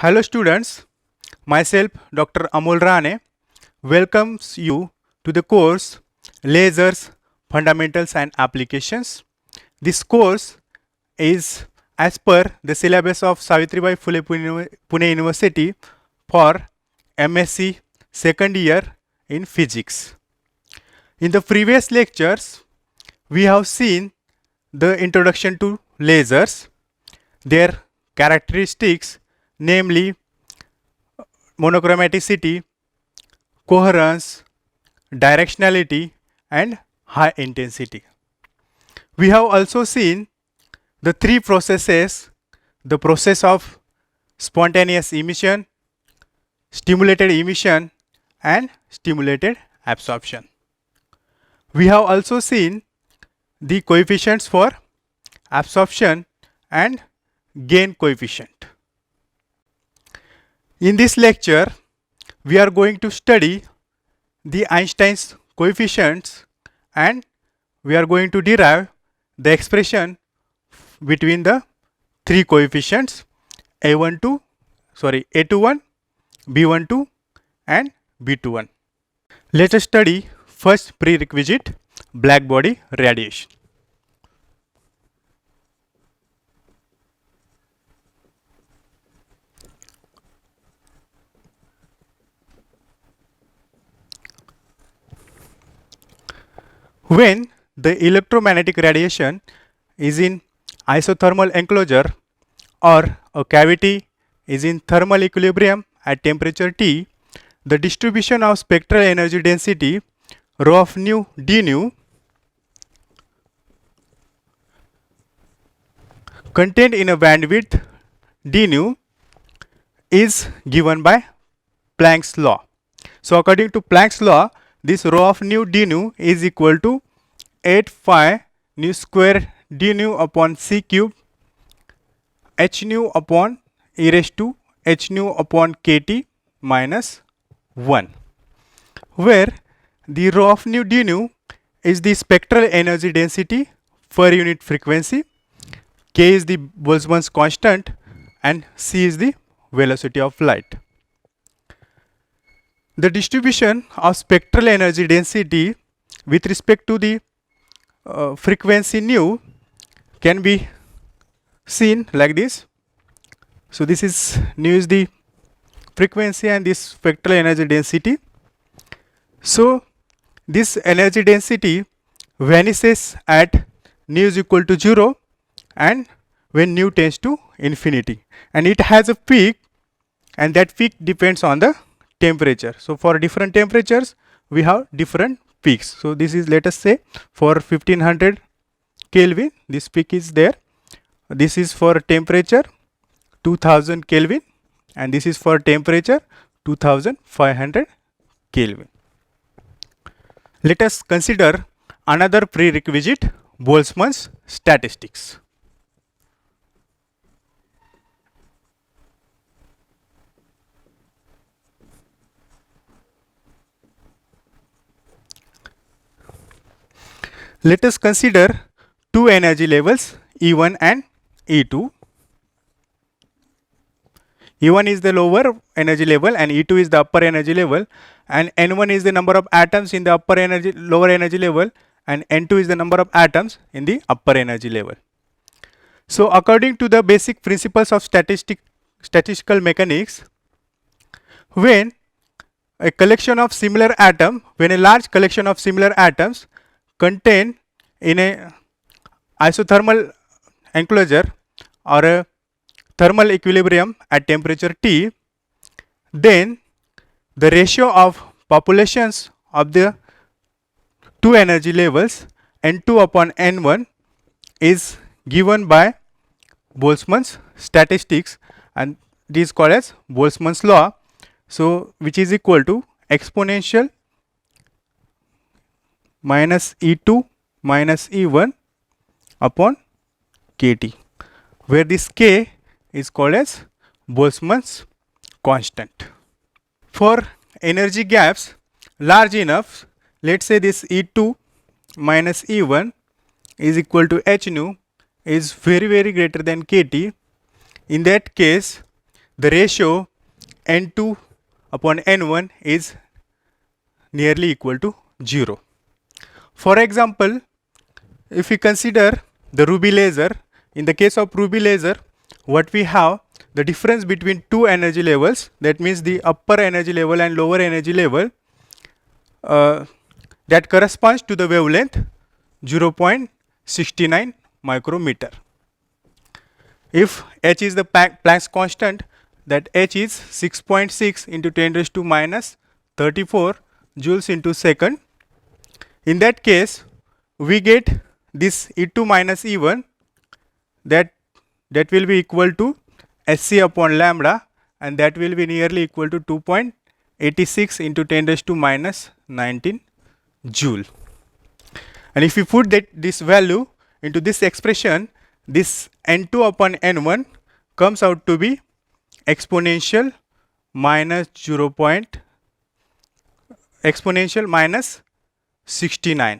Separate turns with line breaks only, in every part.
Hello students, myself Dr. Amol Rane welcomes you to the course Lasers, Fundamentals and Applications. This course is as per the syllabus of Savitribai Phule Pune University for MSc second year in Physics. In the previous lectures, we have seen the introduction to lasers, their characteristics, namely monochromaticity, coherence, directionality, and high intensity. We have also seen the three processes: the process of spontaneous emission, stimulated emission, and stimulated absorption. We have also seen the coefficients for absorption and gain coefficient. In this lecture, we are going to study the Einstein's coefficients and we are going to derive the expression between the three coefficients A21, B12 and B21. Let us study first prerequisite, black body radiation. When the electromagnetic radiation is in isothermal enclosure or a cavity is in thermal equilibrium at temperature T, the distribution of spectral energy density rho of nu d nu contained in a bandwidth d nu is given by Planck's law. So according to Planck's law, this rho of nu d nu is equal to 8 phi nu square d nu upon c cube h nu upon e raised to h nu upon kt minus 1, where the rho of nu d nu is the spectral energy density per unit frequency, k is the Boltzmann's constant and c is the velocity of light. The distribution of spectral energy density with respect to the frequency nu can be seen like this. So this is nu is the frequency and this spectral energy density. So this energy density vanishes at nu is equal to 0 and when nu tends to infinity, and it has a peak, and that peak depends on the temperature. So for different temperatures we have different peaks. So this is, let us say, for 1500 Kelvin this peak is there. This is for temperature 2000 Kelvin and this is for temperature 2500 Kelvin. Let us consider another prerequisite, Boltzmann's statistics. Let us consider two energy levels, E1 and E2. E1 is the lower energy level and E2 is the upper energy level, and N1 is the number of atoms in the lower energy level, and N2 is the number of atoms in the upper energy level. So according to the basic principles of statistical mechanics, when a large collection of similar atoms contained in a isothermal enclosure or a thermal equilibrium at temperature T, then the ratio of populations of the two energy levels N2 upon N1 is given by Boltzmann's statistics, and this is called as Boltzmann's law. So which is equal to exponential minus E2 minus E1 upon kt, where this k is called as Boltzmann's constant. For energy gaps large enough, let's say this E2 minus E1 is equal to h nu is very greater than kt. In that case, the ratio n2 upon n1 is nearly equal to 0. For example, if we consider the Ruby laser, in the case of Ruby laser, what we have, the difference between two energy levels, that means the upper energy level and lower energy level, that corresponds to the wavelength 0.69 micrometer. If h is the Planck's constant, that h is 6.6 into 10 raised to minus 34 joules into second. In that case, we get this E2 minus E1, that will be equal to Sc upon lambda, and that will be nearly equal to 2.86 into 10 raised to minus 19 joule. And if we put this value into this expression, this n2 upon n1 comes out to be exponential minus exponential minus 69,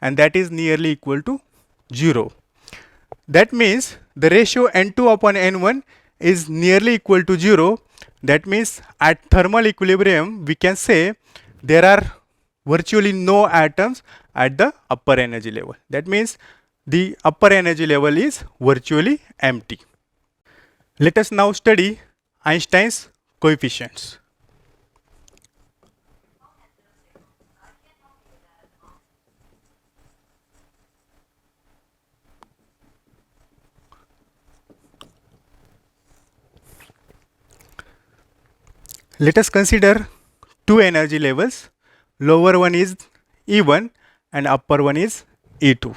and that is nearly equal to 0. That means the ratio n2 upon n1 is nearly equal to 0. That means at thermal equilibrium we can say there are virtually no atoms at the upper energy level. That means the upper energy level is virtually empty. Let us now study Einstein's coefficients. Let us consider two energy levels. Lower one is E1 and upper one is E2.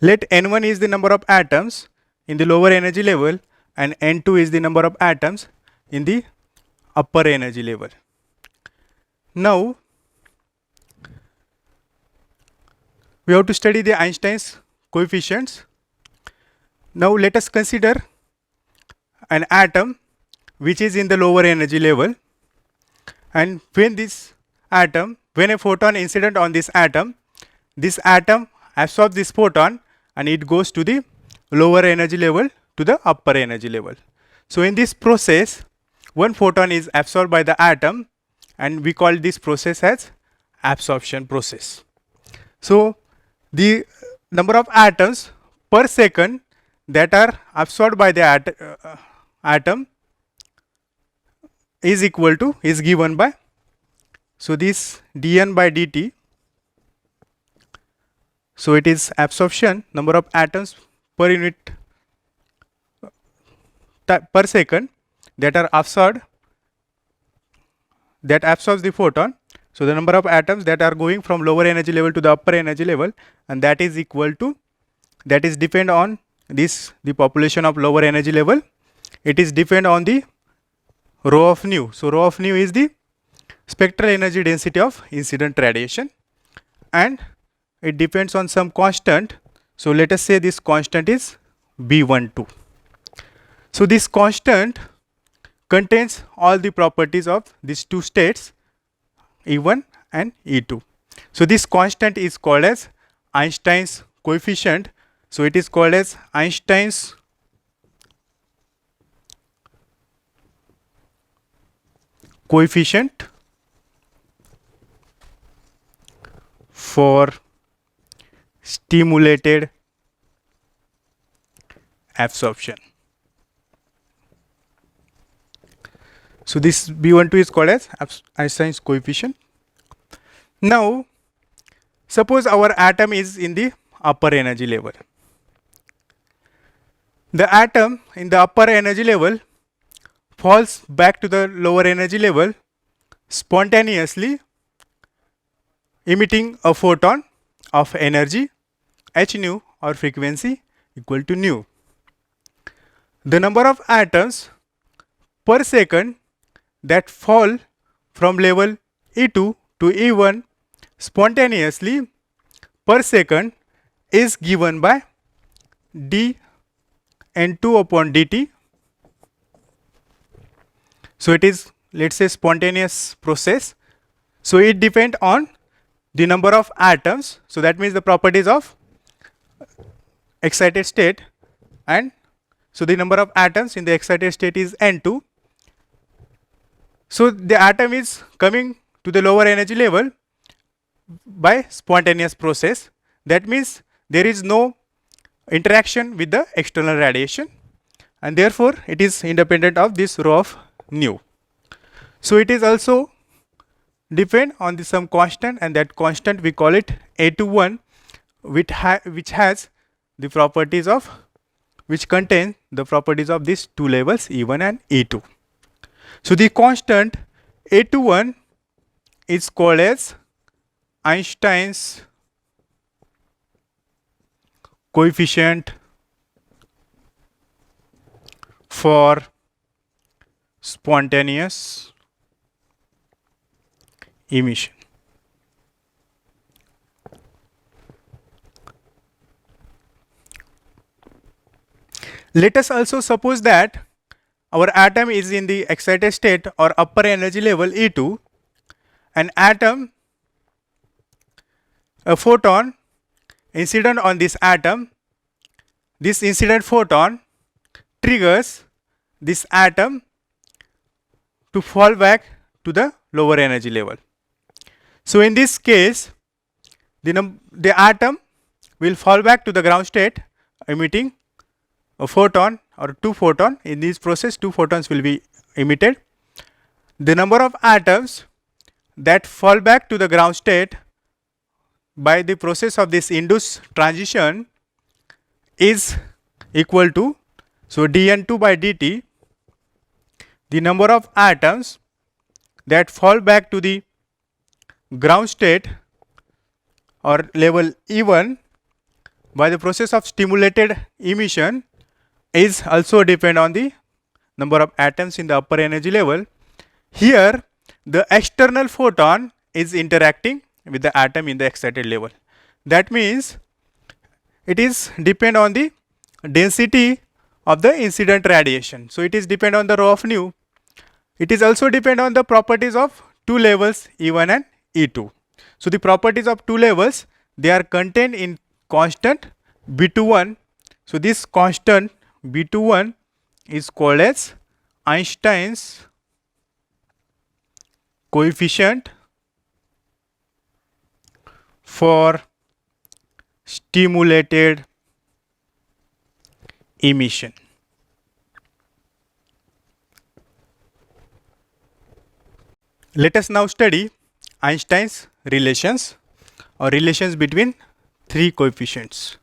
Let N1 is the number of atoms in the lower energy level and N2 is the number of atoms in the upper energy level. Now, we have to study the Einstein's coefficients. Now, let us consider an atom which is in the lower energy level, and when a photon incident on this atom absorbs this photon and it goes to the lower energy level to the upper energy level. So in this process, one photon is absorbed by the atom and we call this process as absorption process. So the number of atoms per second that are absorbed by the atom is given by, so this dN by dt. So it is absorption, number of atoms per unit per second that are absorbed, that absorbs the photon. So the number of atoms that are going from lower energy level to the upper energy level, and that is depend on the population of lower energy level. It is depend on the rho of nu. So rho of nu is the spectral energy density of incident radiation, and it depends on some constant. So let us say this constant is B12. So this constant contains all the properties of these two states, E1 and E2. So this constant is called as Einstein's coefficient. So it is called as Einstein's coefficient for stimulated absorption. So this B12 is called as Einstein's coefficient. Now, suppose our atom is in the upper energy level. The atom in the upper energy level falls back to the lower energy level spontaneously, emitting a photon of energy h nu or frequency equal to nu. The number of atoms per second that fall from level E2 to E1 spontaneously per second is given by dN2 upon dt. So it is, let's say, spontaneous process. So it depends on the number of atoms, so that means the properties of excited state, and so the number of atoms in the excited state is N2. So the atom is coming to the lower energy level by spontaneous process. That means there is no interaction with the external radiation, and therefore it is independent of this rho of nu. So it is also depend on some constant, and that constant we call it A21, which has the properties of, which contain the properties of these two levels E1 and E2. So the constant A21 is called as Einstein's coefficient for spontaneous emission. Let us also suppose that our atom is in the excited state or upper energy level E2. An atom, a photon incident on this atom. This incident photon triggers this atom to fall back to the lower energy level. So in this case, the atom will fall back to the ground state, emitting a photon or two photons. In this process, two photons will be emitted. The number of atoms that fall back to the ground state by the process of this induced transition is equal to, so dN2 by dt, the number of atoms that fall back to the ground state or level E1 by the process of stimulated emission is also depend on the number of atoms in the upper energy level. Here the external photon is interacting with the atom in the excited level. That means it is depend on the density of the incident radiation. So it is depend on the rho of nu. It is also depend on the properties of two levels E1 and E2. So the properties of two levels, they are contained in constant B21. So this constant B21 is called as Einstein's coefficient for stimulated emission. Let us now study Einstein's relations or relations between three coefficients.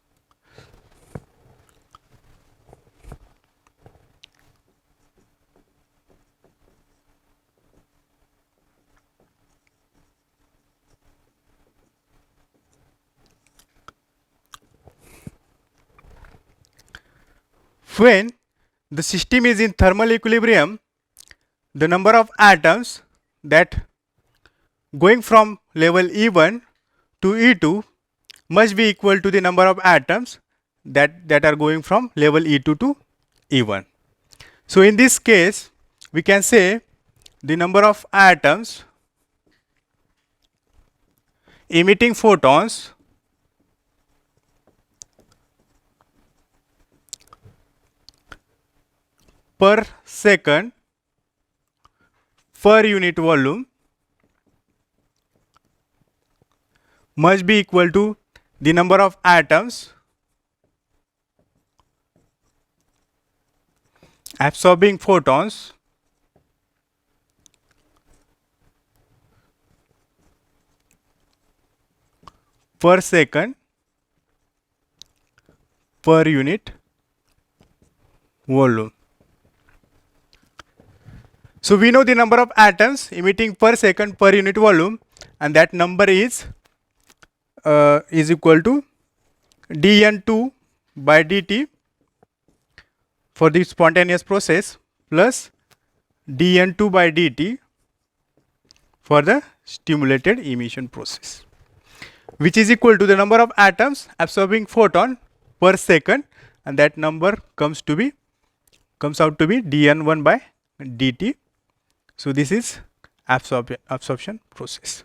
When the system is in thermal equilibrium, the number of atoms that going from level E1 to E2 must be equal to the number of atoms that are going from level E2 to E1. So in this case, we can say the number of atoms emitting photons per second per unit volume must be equal to the number of atoms absorbing photons per second per unit volume. So we know the number of atoms emitting per second per unit volume, and that number is equal to dN2 by dt for the spontaneous process plus dN2 by dt for the stimulated emission process, which is equal to the number of atoms absorbing photon per second, and that number comes out to be dN1 by dt. So this is absorption process.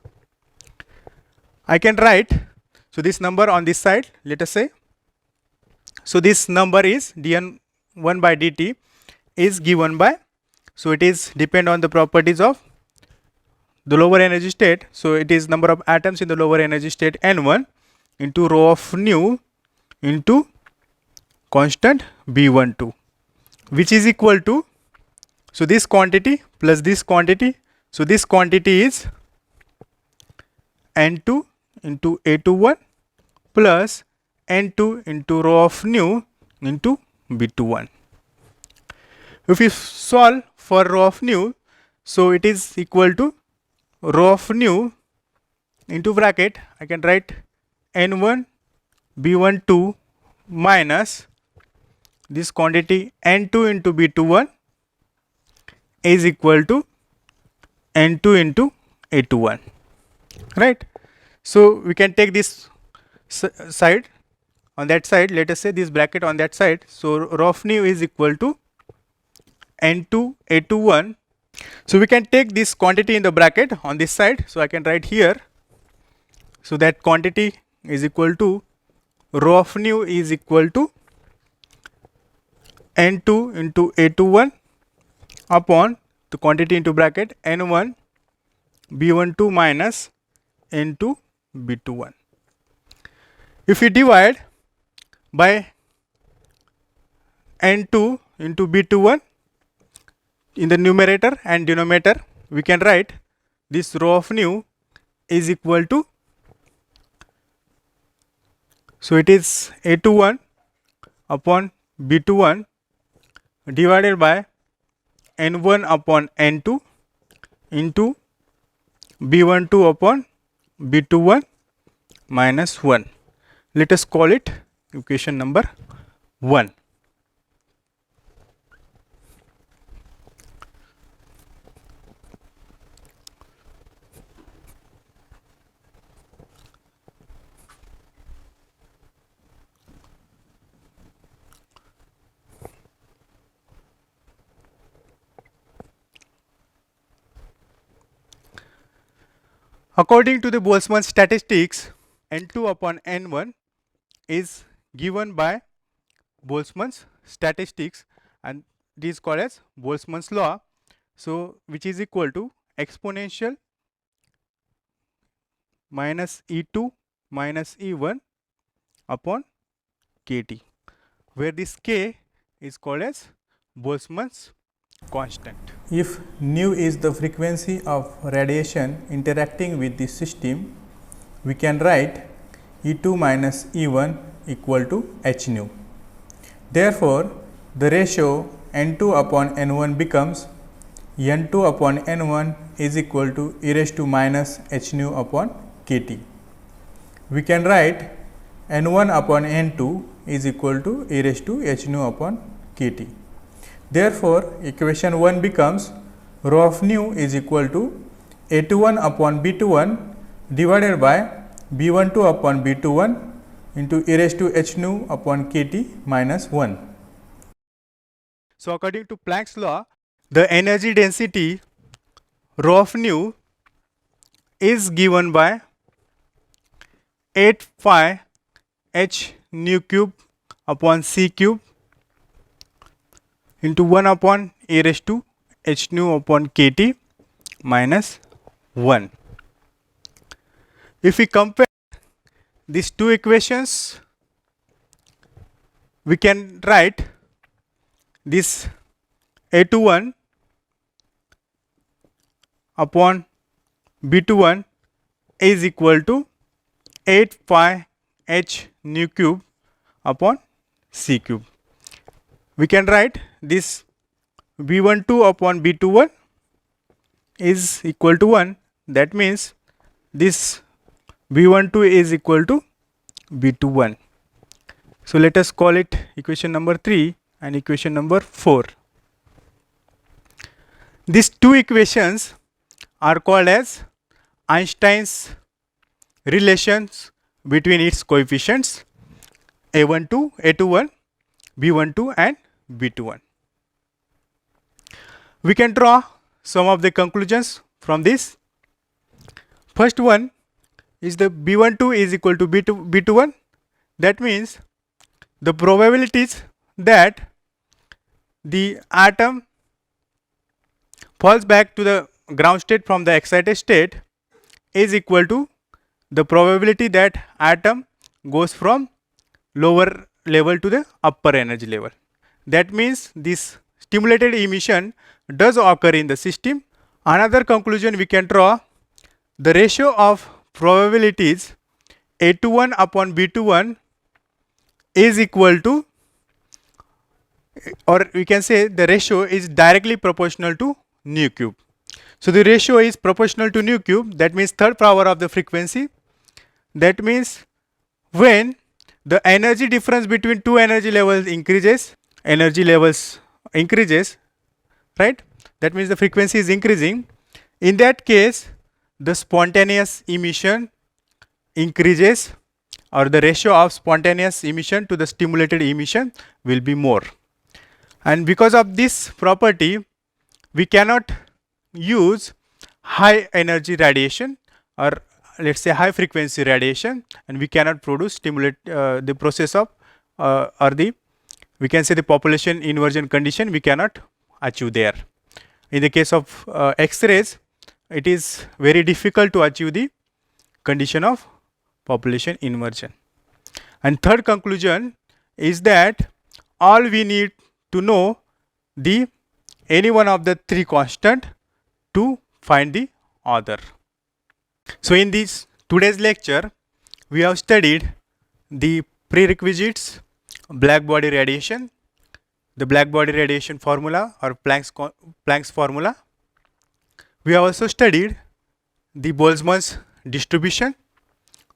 I can write, so this number on this side, let us say, so this number is dn1 by dt is given by, so it is depend on the properties of the lower energy state. So it is number of atoms in the lower energy state n1 into rho of nu into constant b12, which is equal to, so this quantity plus this quantity, so this quantity is n2 into a21 plus n2 into rho of nu into b21. If you solve for rho of nu, so it is equal to rho of nu into bracket, I can write n1 b12 minus this quantity n2 into b21 is equal to n2 into a21, right? So we can take this side, on that side, let us say this bracket on that side, so rho of nu is equal to n2 a21. So we can take this quantity in the bracket on this side, so I can write here, so that quantity is equal to rho of nu is equal to n2 into a21 upon the quantity into bracket n1 b12 minus n2 b21. If we divide by n2 into b21 in the numerator and denominator, we can write this rho of nu is equal to, so it is a21 upon b21 divided by n1 upon n2 into b12 upon b21 minus 1. Let us call it equation number 1. According to the Boltzmann statistics, n2 upon n1 is given by Boltzmann's statistics, and this is called as Boltzmann's law, so which is equal to exponential minus e2 minus e1 upon kt, where this k is called as Boltzmann's constant. If nu is the frequency of radiation interacting with the system, we can write E2 minus E1 equal to h nu. Therefore, the ratio n2 upon n1 becomes n2 upon n1 is equal to e raised to minus h nu upon kt. We can write n1 upon n2 is equal to e raised to h nu upon kt. Therefore, equation 1 becomes rho of nu is equal to a21 upon b21 divided by b12 upon b21 into e raised to h nu upon kt minus 1. So, according to Planck's law, the energy density rho of nu is given by 8 phi h nu cube upon c cube into 1 upon e raised to h nu upon kt minus 1. If we compare these two equations, we can write this a21 upon b21 is equal to 8 phi h nu cube upon c cube. We can write this b12 upon b21 is equal to 1, that means this b12 is equal to b21. So, let us call it equation number 3 and equation number 4. These two equations are called as Einstein's relations between its coefficients a12, a21, b12 and b21. We can draw some of the conclusions from this. First one, is the B12 is equal to B21. That means the probabilities that the atom falls back to the ground state from the excited state is equal to the probability that atom goes from lower level to the upper energy level. That means this stimulated emission does occur in the system. Another conclusion we can draw, the ratio of probabilities A21 upon B21 is equal to, or we can say the ratio is directly proportional to nu cube. So the ratio is proportional to nu cube, that means third power of the frequency. That means when the energy difference between two energy levels increases, right? That means the frequency is increasing. In that case, the spontaneous emission increases, or the ratio of spontaneous emission to the stimulated emission will be more. And because of this property, we cannot use high energy radiation, or let's say high frequency radiation, and we cannot stimulate the process of or the, we can say, the population inversion condition we cannot achieve there. In the case of X-rays, it is very difficult to achieve the condition of population inversion. And third conclusion is that all we need to know the any one of the three constant to find the other. So in this today's lecture, we have studied the prerequisites, black body radiation, the black body radiation formula or Planck's formula. We have also studied the Boltzmann's distribution,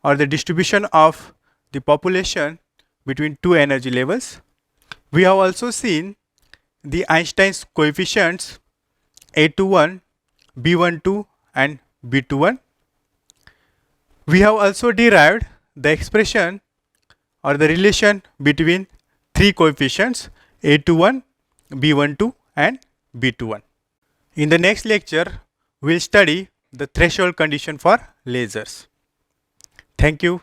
or the distribution of the population between two energy levels. We have also seen the Einstein's coefficients A21, B12 and B21. We have also derived the expression or the relation between three coefficients A21, B12 and B21. In the next lecture, we will study the threshold condition for lasers. Thank you.